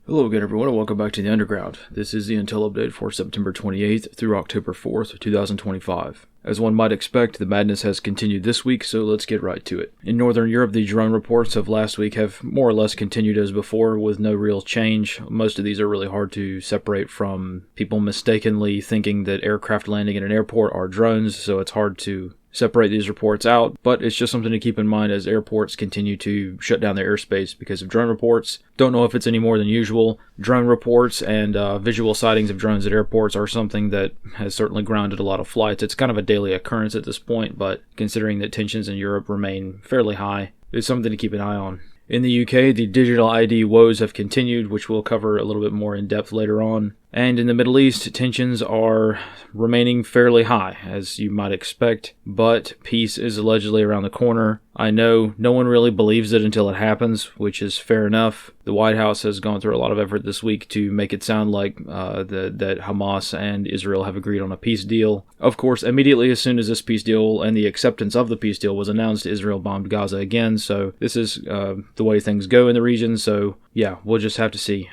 Hello again, everyone, and welcome back to the Underground. This is the Intel update for September 28th through October 4th, 2025. As one might expect, the madness has continued this week, so let's get right to it. In Northern Europe, the drone reports of last week have more or less continued as before, with no real change. Most of these are really hard to separate from people mistakenly thinking that aircraft landing in an airport are drones, so it's hard to separate these reports out, but it's just something to keep in mind as airports continue to shut down their airspace because of drone reports. Don't know if it's any more than usual. Drone reports and visual sightings of drones at airports are something that has certainly grounded a lot of flights. It's kind of a daily occurrence at this point, but considering that tensions in Europe remain fairly high, it's something to keep an eye on. In the UK, the digital ID woes have continued, which we'll cover a little bit more in depth later on. And in the Middle East, tensions are remaining fairly high, as you might expect, but peace is allegedly around the corner. I know no one really believes it until it happens, which is fair enough. The White House has gone through a lot of effort this week to make it sound like that Hamas and Israel have agreed on a peace deal. Of course, immediately as soon as this peace deal and the acceptance of the peace deal was announced, Israel bombed Gaza again, so this is the way things go in the region, so yeah, we'll just have to see.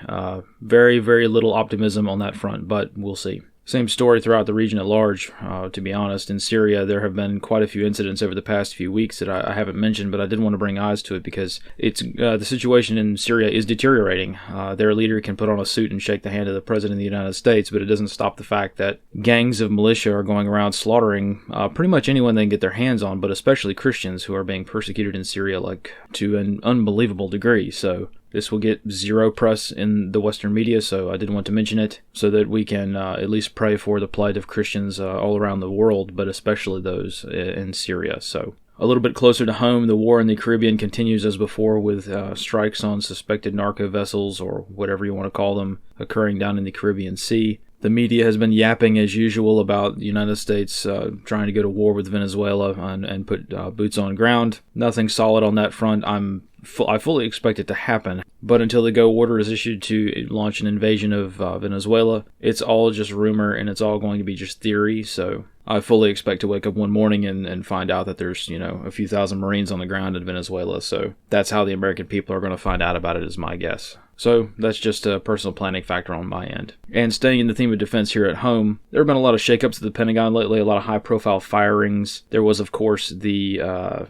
Very, very little optimism on that front, but we'll see. Same story throughout the region at large, to be honest. In Syria, there have been quite a few incidents over the past few weeks that I haven't mentioned, but I did want to bring eyes to it because it's the situation in Syria is deteriorating. Their leader can put on a suit and shake the hand of the President of the United States, but it doesn't stop the fact that gangs of militia are going around slaughtering pretty much anyone they can get their hands on, but especially Christians who are being persecuted in Syria like to an unbelievable degree. So this will get zero press in the Western media, so I did want to mention it so that we can at least pray for the plight of Christians all around the world, but especially those in Syria. So a little bit closer to home, the war in the Caribbean continues as before with strikes on suspected narco vessels, or whatever you want to call them, occurring down in the Caribbean Sea. The media has been yapping as usual about the United States trying to go to war with Venezuela and put boots on ground. Nothing solid on that front. I fully expect it to happen, but until the go order is issued to launch an invasion of Venezuela, it's all just rumor and it's all going to be just theory. So I fully expect to wake up one morning and find out that there's, a few thousand Marines on the ground in Venezuela. So that's how the American people are going to find out about it, is my guess. So that's just a personal planning factor on my end. And staying in the theme of defense here at home, there have been a lot of shakeups at the Pentagon lately, a lot of high-profile firings. There was, of course, the,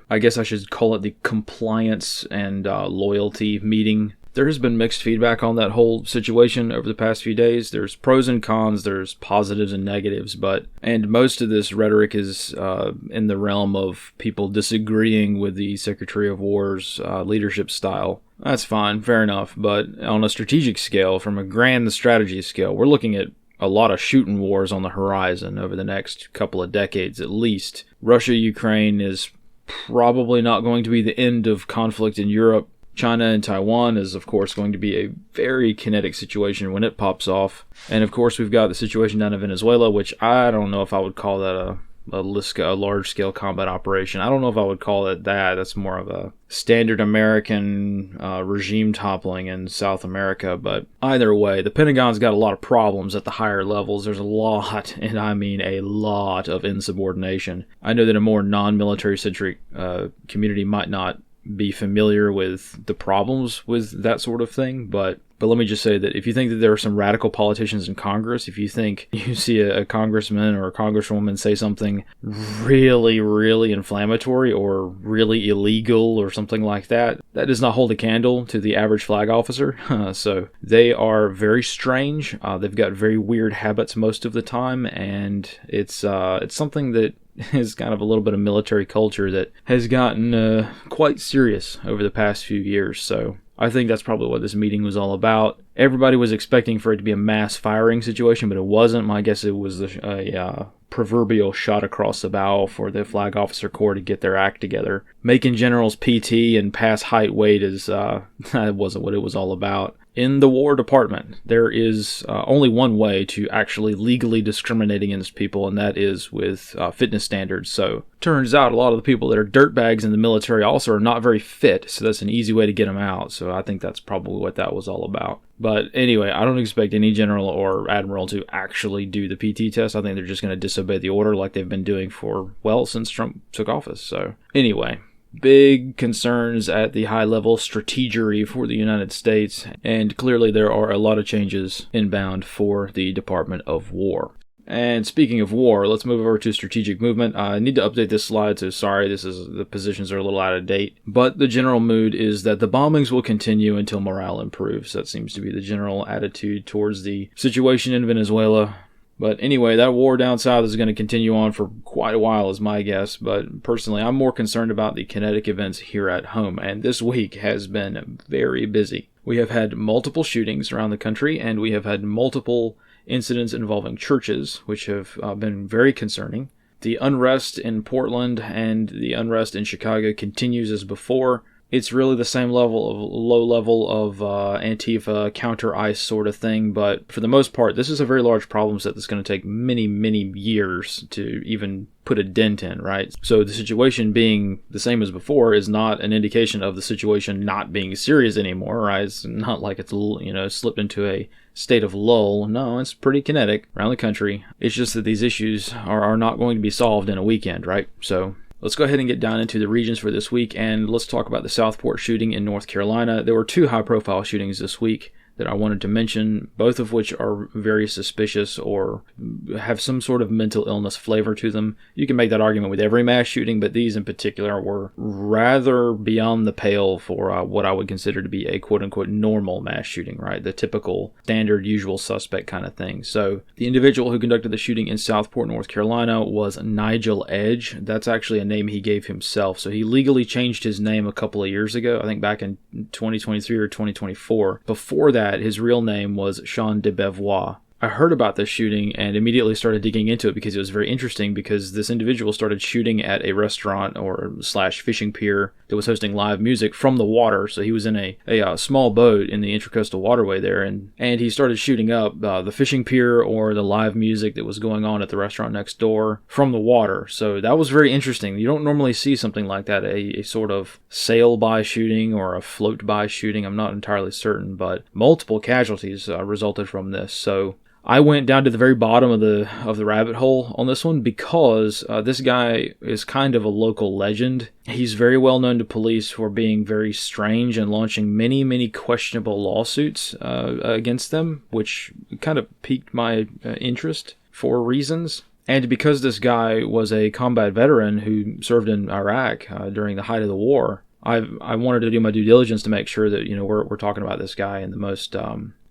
I guess I should call it the compliance and loyalty meeting. There has been mixed feedback on that whole situation over the past few days. There's pros and cons, there's positives and negatives, and most of this rhetoric is in the realm of people disagreeing with the Secretary of War's leadership style. That's fine, fair enough, but on a strategic scale, from a grand strategy scale, we're looking at a lot of shooting wars on the horizon over the next couple of decades at least. Russia-Ukraine is probably not going to be the end of conflict in Europe. China and Taiwan is, of course, going to be a very kinetic situation when it pops off. And, of course, we've got the situation down in Venezuela, which I don't know if I would call that a large-scale combat operation. I don't know if I would call it that. That's more of a standard American regime toppling in South America. But either way, the Pentagon's got a lot of problems at the higher levels. There's a lot, and I mean a lot, of insubordination. I know that a more non-military-centric community might not be familiar with the problems with that sort of thing, but let me just say that if you think that there are some radical politicians in Congress, if you think you see a congressman or a congresswoman say something really, really inflammatory or really illegal or something like that, that does not hold a candle to the average flag officer. So they are very strange. They've got very weird habits most of the time, and it's something that is kind of a little bit of military culture that has gotten quite serious over the past few years. So I think that's probably what this meeting was all about. Everybody was expecting for it to be a mass firing situation, but it wasn't. My guess it was a proverbial shot across the bow for the Flag Officer Corps to get their act together. Making generals PT and pass height weight is that wasn't what it was all about. In the War Department, there is only one way to actually legally discriminate against people, and that is with fitness standards. So, turns out a lot of the people that are dirtbags in the military also are not very fit, so that's an easy way to get them out. So I think that's probably what that was all about. But anyway, I don't expect any general or admiral to actually do the PT test. I think they're just going to disobey the order like they've been doing since Trump took office. So anyway, big concerns at the high level strategery for the United States, and clearly there are a lot of changes inbound for the Department of War. And speaking of war, let's move over to strategic movement. I need to update this slide, so sorry, the positions are a little out of date. But the general mood is that the bombings will continue until morale improves. That seems to be the general attitude towards the situation in Venezuela. But anyway, that war down south is going to continue on for quite a while, is my guess. But personally, I'm more concerned about the kinetic events here at home. And this week has been very busy. We have had multiple shootings around the country, and we have had multiple incidents involving churches, which have been very concerning. The unrest in Portland and the unrest in Chicago continues as before. It's really the same low level of Antifa, counter-ICE sort of thing, but for the most part, this is a very large problem set that's going to take many, many years to even put a dent in, right? So the situation being the same as before is not an indication of the situation not being serious anymore, right? It's not like it's, slipped into a state of lull. No, it's pretty kinetic around the country. It's just that these issues are not going to be solved in a weekend, right? So let's go ahead and get down into the regions for this week, and let's talk about the Southport shooting in North Carolina. There were 2 high-profile shootings this week that I wanted to mention, both of which are very suspicious or have some sort of mental illness flavor to them. You can make that argument with every mass shooting, but these in particular were rather beyond the pale for what I would consider to be a quote-unquote normal mass shooting, right? The typical, standard, usual suspect kind of thing. So the individual who conducted the shooting in Southport, North Carolina was Nigel Edge. That's actually a name he gave himself. So he legally changed his name a couple of years ago, I think back in 2023 or 2024. Before that, his real name was Sean de Beauvoir. I heard about this shooting and immediately started digging into it because it was very interesting, because this individual started shooting at a restaurant or / fishing pier that was hosting live music from the water. So he was in a small boat in the Intracoastal Waterway there, and he started shooting up the fishing pier or the live music that was going on at the restaurant next door from the water. So that was very interesting. You don't normally see something like that, a sort of sail-by shooting or a float-by shooting. I'm not entirely certain, but multiple casualties resulted from this. So I went down to the very bottom of the rabbit hole on this one because this guy is kind of a local legend. He's very well known to police for being very strange and launching many, many questionable lawsuits against them, which kind of piqued my interest for reasons. And because this guy was a combat veteran who served in Iraq during the height of the war, I wanted to do my due diligence to make sure that we're talking about this guy in the most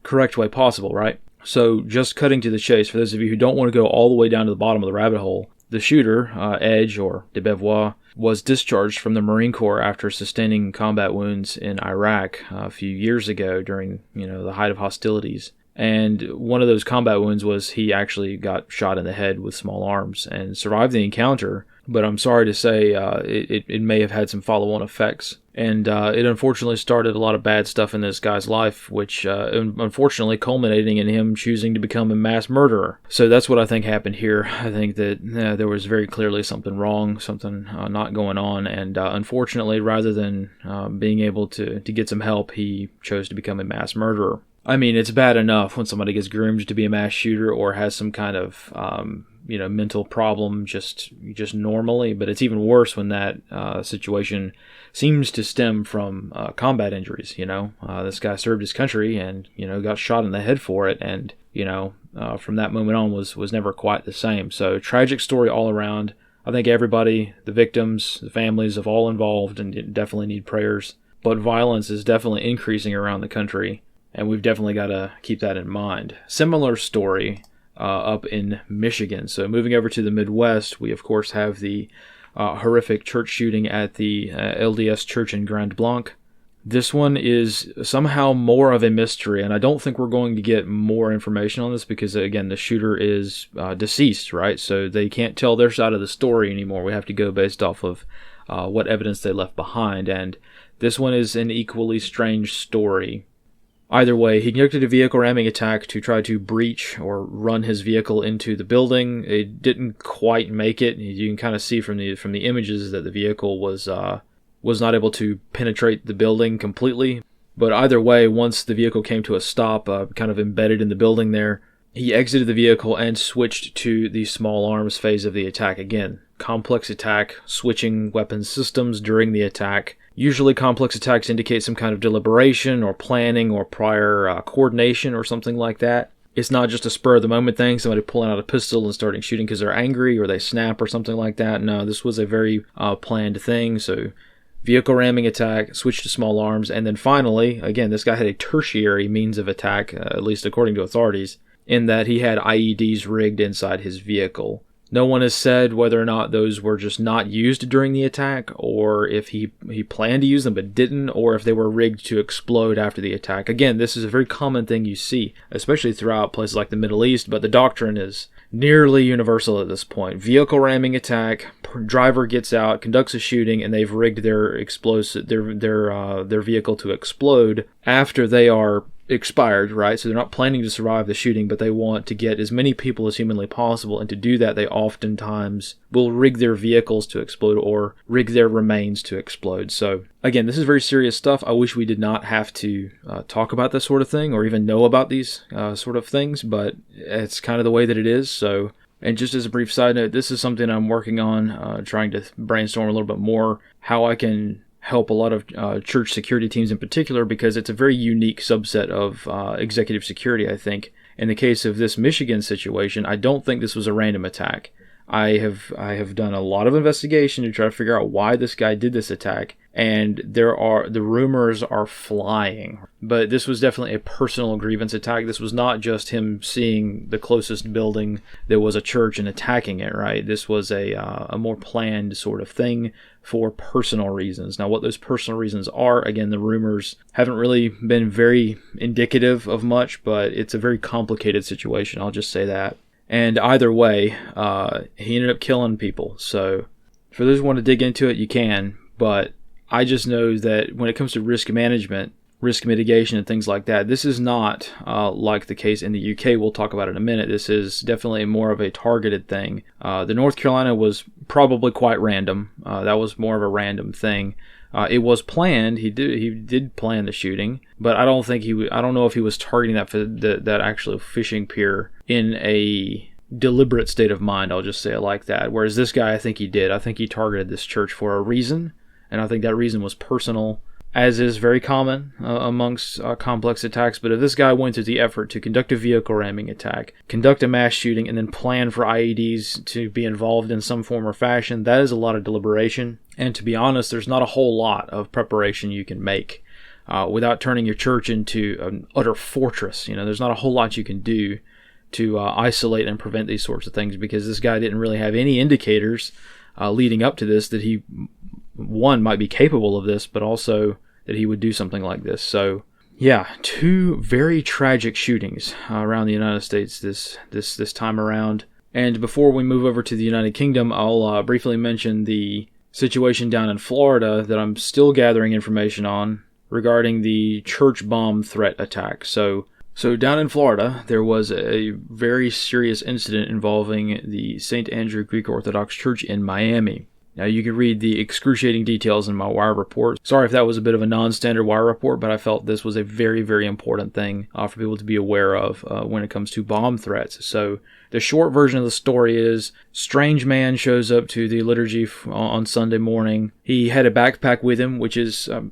correct way possible, right? So just cutting to the chase, for those of you who don't want to go all the way down to the bottom of the rabbit hole, the shooter, Edge or de Beauvoir, was discharged from the Marine Corps after sustaining combat wounds in Iraq a few years ago during the height of hostilities. And one of those combat wounds was he actually got shot in the head with small arms and survived the encounter. But I'm sorry to say it may have had some follow-on effects. And it unfortunately started a lot of bad stuff in this guy's life, which unfortunately culminating in him choosing to become a mass murderer. So that's what I think happened here. I think that there was very clearly something wrong, something not going on. And unfortunately, rather than being able to get some help, he chose to become a mass murderer. I mean, it's bad enough when somebody gets groomed to be a mass shooter or has some kind of mental problem just normally, but it's even worse when that situation seems to stem from combat injuries. This guy served his country and got shot in the head for it, and from that moment on was never quite the same. So tragic story all around. I think everybody, the victims, the families of all involved, and definitely need prayers. But violence is definitely increasing around the country, and we've definitely got to keep that in mind. Similar story up in Michigan. So moving over to the Midwest, we of course have the horrific church shooting at the LDS Church in Grand Blanc. This one is somehow more of a mystery, and I don't think we're going to get more information on this because, again, the shooter is deceased, right? So they can't tell their side of the story anymore. We have to go based off of what evidence they left behind, and this one is an equally strange story. Either way, he conducted a vehicle ramming attack to try to breach or run his vehicle into the building. It didn't quite make it. You can kind of see from the images that the vehicle was not able to penetrate the building completely. But either way, once the vehicle came to a stop, kind of embedded in the building there, He exited the vehicle and switched to the small arms phase of the attack. Again, complex attack, switching weapons systems during the attack. Usually complex attacks indicate some kind of deliberation or planning or prior coordination or something like that. It's not just a spur-of-the-moment thing, somebody pulling out a pistol and starting shooting because they're angry or they snap or something like that. No, this was a very planned thing. So vehicle ramming attack, switch to small arms, and then finally, again, this guy had a tertiary means of attack, at least according to authorities, in that he had IEDs rigged inside his vehicle. No one has said whether or not those were just not used during the attack, or if he planned to use them but didn't, or if they were rigged to explode after the attack. Again, this is a very common thing you see, especially throughout places like the Middle East, but the doctrine is nearly universal at this point. Vehicle ramming attack, driver gets out, conducts a shooting, and they've rigged their vehicle to explode after they are expired, right? So they're not planning to survive the shooting, but they want to get as many people as humanly possible, and to do that they oftentimes will rig their vehicles to explode or rig their remains to explode. So again, this is very serious stuff. I wish we did not have to talk about this sort of thing or even know about these sort of things, but it's kind of the way that it is. So, and just as a brief side note, this is something I'm working on, trying to brainstorm a little bit more how I can help a lot of church security teams in particular, because it's a very unique subset of executive security, I think. In the case of this Michigan situation, I don't think this was a random attack. I have done a lot of investigation to try to figure out why this guy did this attack, and the rumors are flying. But this was definitely a personal grievance attack. This was not just him seeing the closest building that was a church and attacking it, right? This was a more planned sort of thing for personal reasons. Now, what those personal reasons are, again, the rumors haven't really been very indicative of much, but it's a very complicated situation, I'll just say that. And either way, he ended up killing people. So for those who want to dig into it, you can. But I just know that when it comes to risk management, risk mitigation, and things like that, this is not like the case in the UK. We'll talk about it in a minute. This is definitely more of a targeted thing. The North Carolina was probably quite random. That was more of a random thing. It was planned. He did plan the shooting, but I don't know if he was targeting that actual fishing pier in a deliberate state of mind. I'll just say it like that. Whereas this guy, I think he did. I think he targeted this church for a reason, and I think that reason was personal, as is very common amongst complex attacks. But if this guy went through the effort to conduct a vehicle ramming attack, conduct a mass shooting, and then plan for IEDs to be involved in some form or fashion, that is a lot of deliberation. And to be honest, there's not a whole lot of preparation you can make without turning your church into an utter fortress. There's not a whole lot you can do to isolate and prevent these sorts of things, because this guy didn't really have any indicators leading up to this that he, one, might be capable of this, but also that he would do something like this. So yeah, two very tragic shootings around the United States this time around. And before we move over to the United Kingdom, I'll briefly mention the situation down in Florida that I'm still gathering information on regarding the church bomb threat attack. So down in Florida, there was a very serious incident involving the St. Andrew Greek Orthodox Church in Miami. Now, you can read the excruciating details in my wire report. Sorry if that was a bit of a non-standard wire report, but I felt this was a very, very important thing for people to be aware of when it comes to bomb threats. So the short version of the story is, strange man shows up to the liturgy on Sunday morning. He had a backpack with him, which is a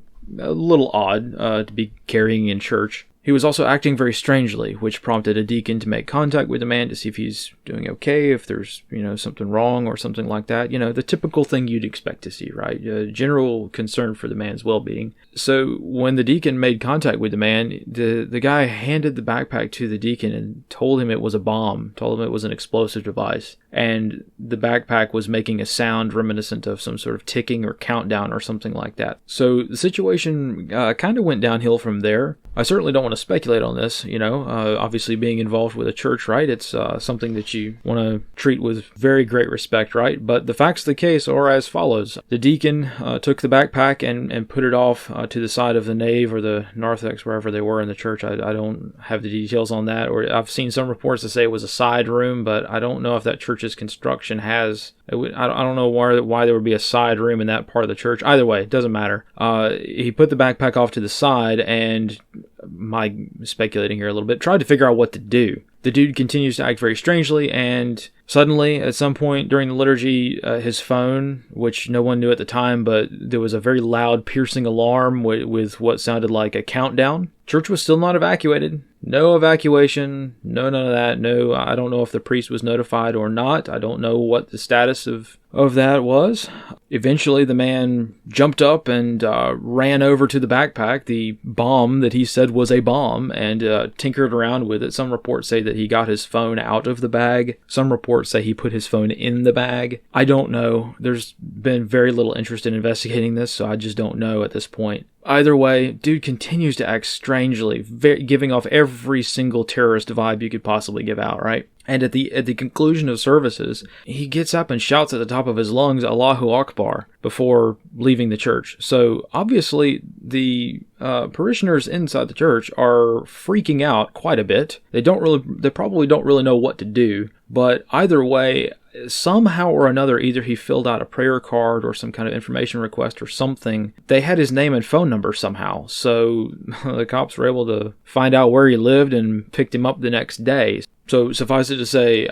little odd to be carrying in church. He was also acting very strangely, which prompted a deacon to make contact with the man to see if he's doing okay, if there's, something wrong or something like that. The typical thing you'd expect to see, right? General concern for the man's well-being. So when the deacon made contact with the man, the guy handed the backpack to the deacon and told him it was a bomb, told him it was an explosive device. And the backpack was making a sound reminiscent of some sort of ticking or countdown or something like that. So the situation kind of went downhill from there. I certainly don't want to speculate on this, obviously being involved with a church, right? It's something that you want to treat with very great respect, right? But the facts of the case are as follows. The deacon took the backpack and put it off to the side of the nave or the narthex, wherever they were in the church. I don't have the details on that. Or I've seen some reports that say it was a side room, but I don't know if that church's construction has... I don't know why there would be a side room in that part of the church. Either way, it doesn't matter. He put the backpack off to the side and, speculating here a little bit, tried to figure out what to do. the dude continues to act very strangely, and suddenly, at some point during the liturgy, his phone, which no one knew at the time, but there was a very loud, piercing alarm with what sounded like a countdown. Church was still not evacuated. No evacuation. No, none of that. No, I don't know if the priest was notified or not. I don't know what the status of that was. Eventually, the man jumped up and ran over to the backpack, the bomb that he said was a bomb, and tinkered around with it. Some reports say that he got his phone out of the bag. Some reports say he put his phone in the bag. I don't know. There's been very little interest in investigating this, so I just don't know at this point. Either way, dude continues to act strangely, giving off every single terrorist vibe you could possibly give out, right? And at the conclusion of services, he gets up and shouts at the top of his lungs, Allahu Akbar, before leaving the church. So obviously the parishioners inside the church are freaking out quite a bit. They probably don't really know what to do. But either way, somehow or another, either he filled out a prayer card or some kind of information request or something. They had his name and phone number somehow. So the cops were able to find out where he lived and picked him up the next day. So suffice it to say,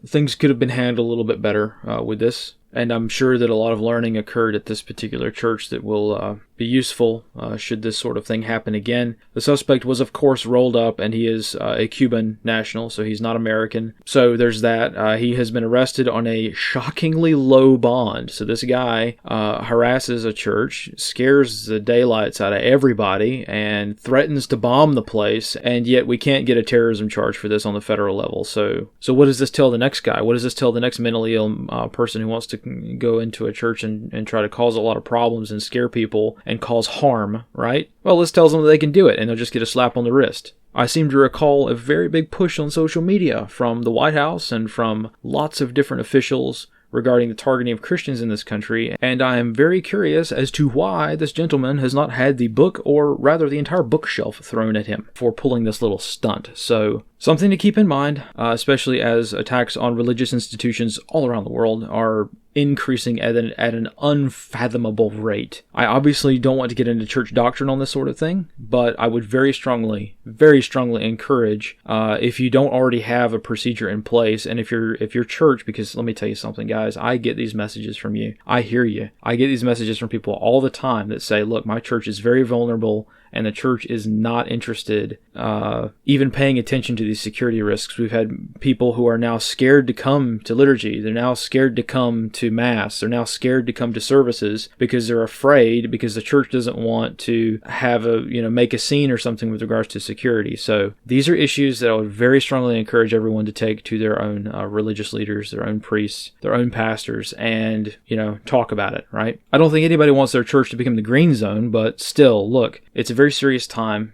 things could have been handled a little bit better with this. And I'm sure that a lot of learning occurred at this particular church that will be useful should this sort of thing happen again. The suspect was, of course, rolled up, and he is a Cuban national, so he's not American. So there's that. He has been arrested on a shockingly low bond. So this guy harasses a church, scares the daylights out of everybody, and threatens to bomb the place, and yet we can't get a terrorism charge for this on the federal level. So what does this tell the next guy? What does this tell the next mentally ill person who wants to go into a church and try to cause a lot of problems and scare people and cause harm, right? Well, this tells them that they can do it, and they'll just get a slap on the wrist. I seem to recall a very big push on social media from the White House and from lots of different officials regarding the targeting of Christians in this country, and I am very curious as to why this gentleman has not had the book, or rather the entire bookshelf, thrown at him for pulling this little stunt. So, something to keep in mind, especially as attacks on religious institutions all around the world are increasing at an unfathomable rate. I obviously don't want to get into church doctrine on this sort of thing, but I would very strongly encourage, if you don't already have a procedure in place, and if your church, because let me tell you something, guys, I get these messages from you. I hear you. I get these messages from people all the time that say, look, my church is very vulnerable, and the church is not interested even paying attention to these security risks. We've had people who are now scared to come to liturgy. They're now scared to come to Mass. They're now scared to come to services because they're afraid, because the church doesn't want to have make a scene or something with regards to security. So these are issues that I would very strongly encourage everyone to take to their own religious leaders, their own priests, their own pastors, and, talk about it, right? I don't think anybody wants their church to become the green zone, but still, look, it's a very serious time,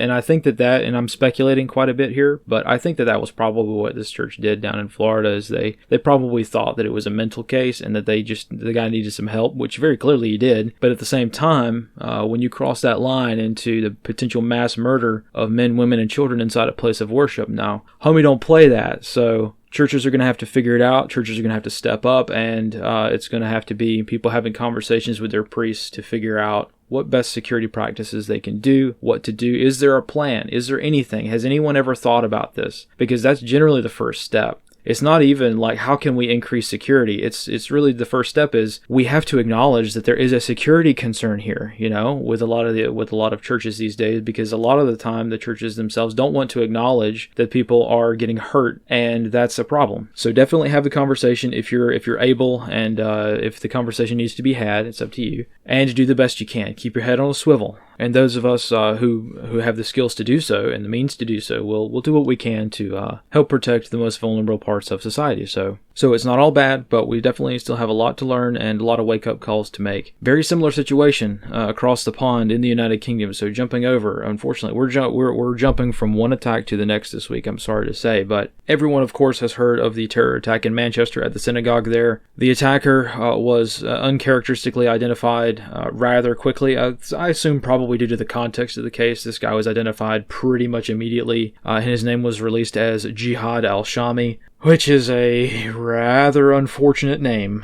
I think that, and I'm speculating quite a bit here, but I think that was probably what this church did down in Florida, is they probably thought that it was a mental case and that the guy needed some help, which very clearly he did. But at the same time, when you cross that line into the potential mass murder of men, women, and children inside a place of worship, now, homie, don't play that. So churches are going to have to figure it out. Churches are going to have to step up, and it's going to have to be people having conversations with their priests to figure out what best security practices they can do, what to do. Is there a plan? Is there anything? Has anyone ever thought about this? Because that's generally the first step. It's not even like, how can we increase security? It's really, the first step is we have to acknowledge that there is a security concern here, with a lot of churches these days, because a lot of the time the churches themselves don't want to acknowledge that people are getting hurt, and that's a problem. So definitely have the conversation if you're able, and if the conversation needs to be had, it's up to you, and do the best you can. Keep your head on a swivel. And those of us who have the skills to do so and the means to do so, we'll do what we can to help protect the most vulnerable parts of society. So it's not all bad, but we definitely still have a lot to learn and a lot of wake-up calls to make. Very similar situation across the pond in the United Kingdom. So jumping over, unfortunately, we're jumping from one attack to the next this week, I'm sorry to say. But everyone, of course, has heard of the terror attack in Manchester at the synagogue there. The attacker was uncharacteristically identified rather quickly. I assume probably due to the context of the case. This guy was identified pretty much immediately, and his name was released as Jihad al-Shami, which is a rather unfortunate name.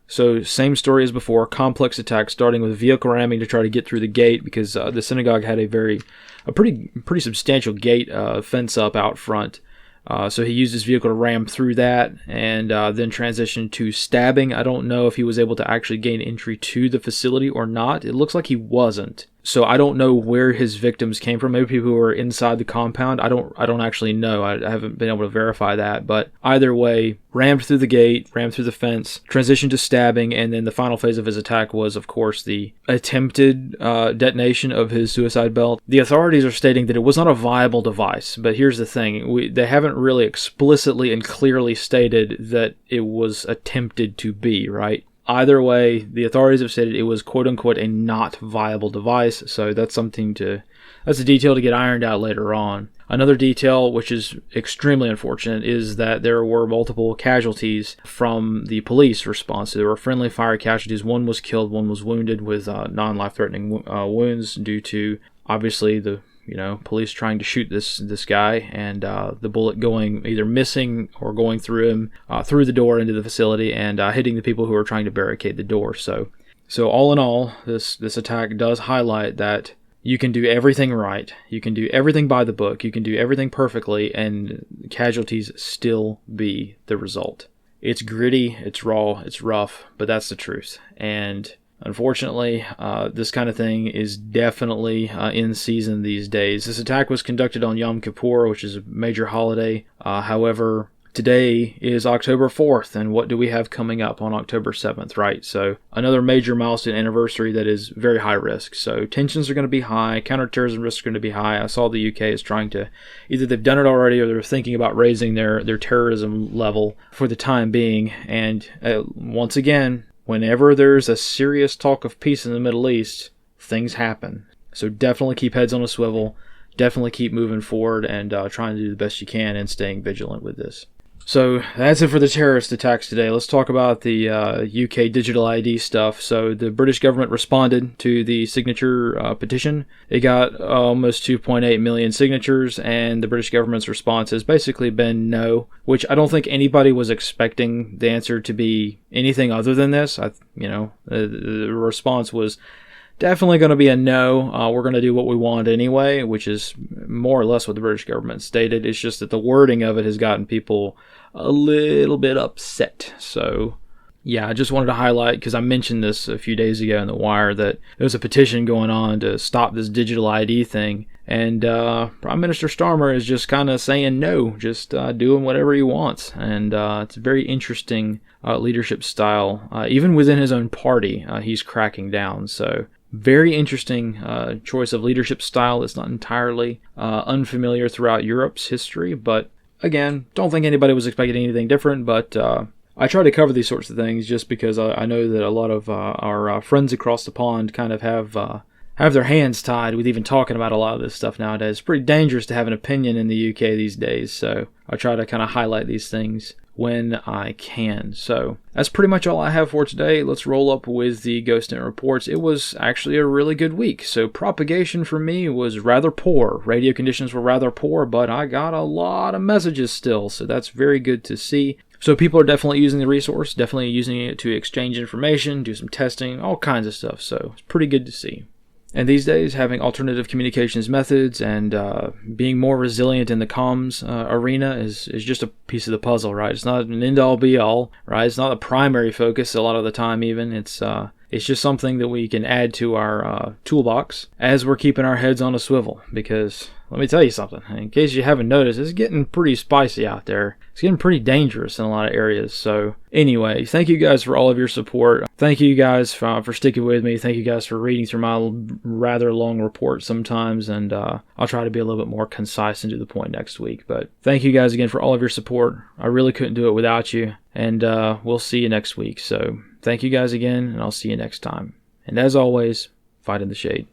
So same story as before, complex attack starting with vehicle ramming to try to get through the gate, because the synagogue had a very a pretty substantial gate fence up out front. So he used his vehicle to ram through that and then transitioned to stabbing. I don't know if he was able to actually gain entry to the facility or not. It looks like he wasn't. So I don't know where his victims came from. Maybe people who were inside the compound. I don't actually know. I haven't been able to verify that. But either way, rammed through the gate, rammed through the fence, transitioned to stabbing, and then the final phase of his attack was, of course, the attempted detonation of his suicide belt. The authorities are stating that it was not a viable device. But here's the thing. They haven't really explicitly and clearly stated that it was attempted to be, right? Either way, the authorities have stated it was quote-unquote a not viable device, so that's a detail to get ironed out later on. Another detail, which is extremely unfortunate, is that there were multiple casualties from the police response. There were friendly fire casualties. One was killed, one was wounded with non-life-threatening wounds due to, obviously, the police trying to shoot this guy, and the bullet going either missing or going through him, through the door into the facility, and hitting the people who were trying to barricade the door. So all in all, this attack does highlight that you can do everything right, you can do everything by the book, you can do everything perfectly, and casualties still be the result. It's gritty, it's raw, it's rough, but that's the truth. And unfortunately, this kind of thing is definitely in season these days. This attack was conducted on Yom Kippur, which is a major holiday. However, today is October 4th, and what do we have coming up on October 7th, right? So another major milestone anniversary that is very high risk. So tensions are going to be high, counterterrorism risks are going to be high. I saw the UK is trying to, either they've done it already or they're thinking about raising their terrorism level for the time being. And once again, whenever there's a serious talk of peace in the Middle East, things happen. So definitely keep heads on a swivel. Definitely keep moving forward and trying to do the best you can and staying vigilant with this. So that's it for the terrorist attacks today. Let's talk about the UK digital ID stuff. So the British government responded to the signature petition. It got almost 2.8 million signatures, and the British government's response has basically been no, which I don't think anybody was expecting the answer to be anything other than this. The response was definitely going to be a no. We're going to do what we want anyway, which is more or less what the British government stated. It's just that the wording of it has gotten people a little bit upset. So, yeah, I just wanted to highlight, because I mentioned this a few days ago in The Wire, that there was a petition going on to stop this digital ID thing. And Prime Minister Starmer is just kind of saying no, just doing whatever he wants. And it's a very interesting leadership style. Even within his own party, he's cracking down. So, very interesting choice of leadership style. It's not entirely unfamiliar throughout Europe's history, but again, don't think anybody was expecting anything different. But I try to cover these sorts of things just because I know that a lot of our friends across the pond kind of have their hands tied with even talking about a lot of this stuff nowadays. It's pretty dangerous to have an opinion in the UK these days, so I try to kind of highlight these things when I can. So that's pretty much all I have for today. Let's roll up with the GhostNet Reports. It was actually a really good week. So propagation for me was rather poor. Radio conditions were rather poor, but I got a lot of messages still, so that's very good to see. So people are definitely using the resource, definitely using it to exchange information, do some testing, all kinds of stuff. So it's pretty good to see. And these days, having alternative communications methods and being more resilient in the comms arena is just a piece of the puzzle, right? It's not an end-all, be-all, right? It's not a primary focus a lot of the time even. It's just something that we can add to our toolbox as we're keeping our heads on a swivel. Because, let me tell you something, in case you haven't noticed, it's getting pretty spicy out there. It's getting pretty dangerous in a lot of areas. So anyway, thank you guys for all of your support. Thank you guys for sticking with me. Thank you guys for reading through my rather long report sometimes. And I'll try to be a little bit more concise and to the point next week. But thank you guys again for all of your support. I really couldn't do it without you. And we'll see you next week. So thank you guys again, and I'll see you next time. And as always, fight in the shade.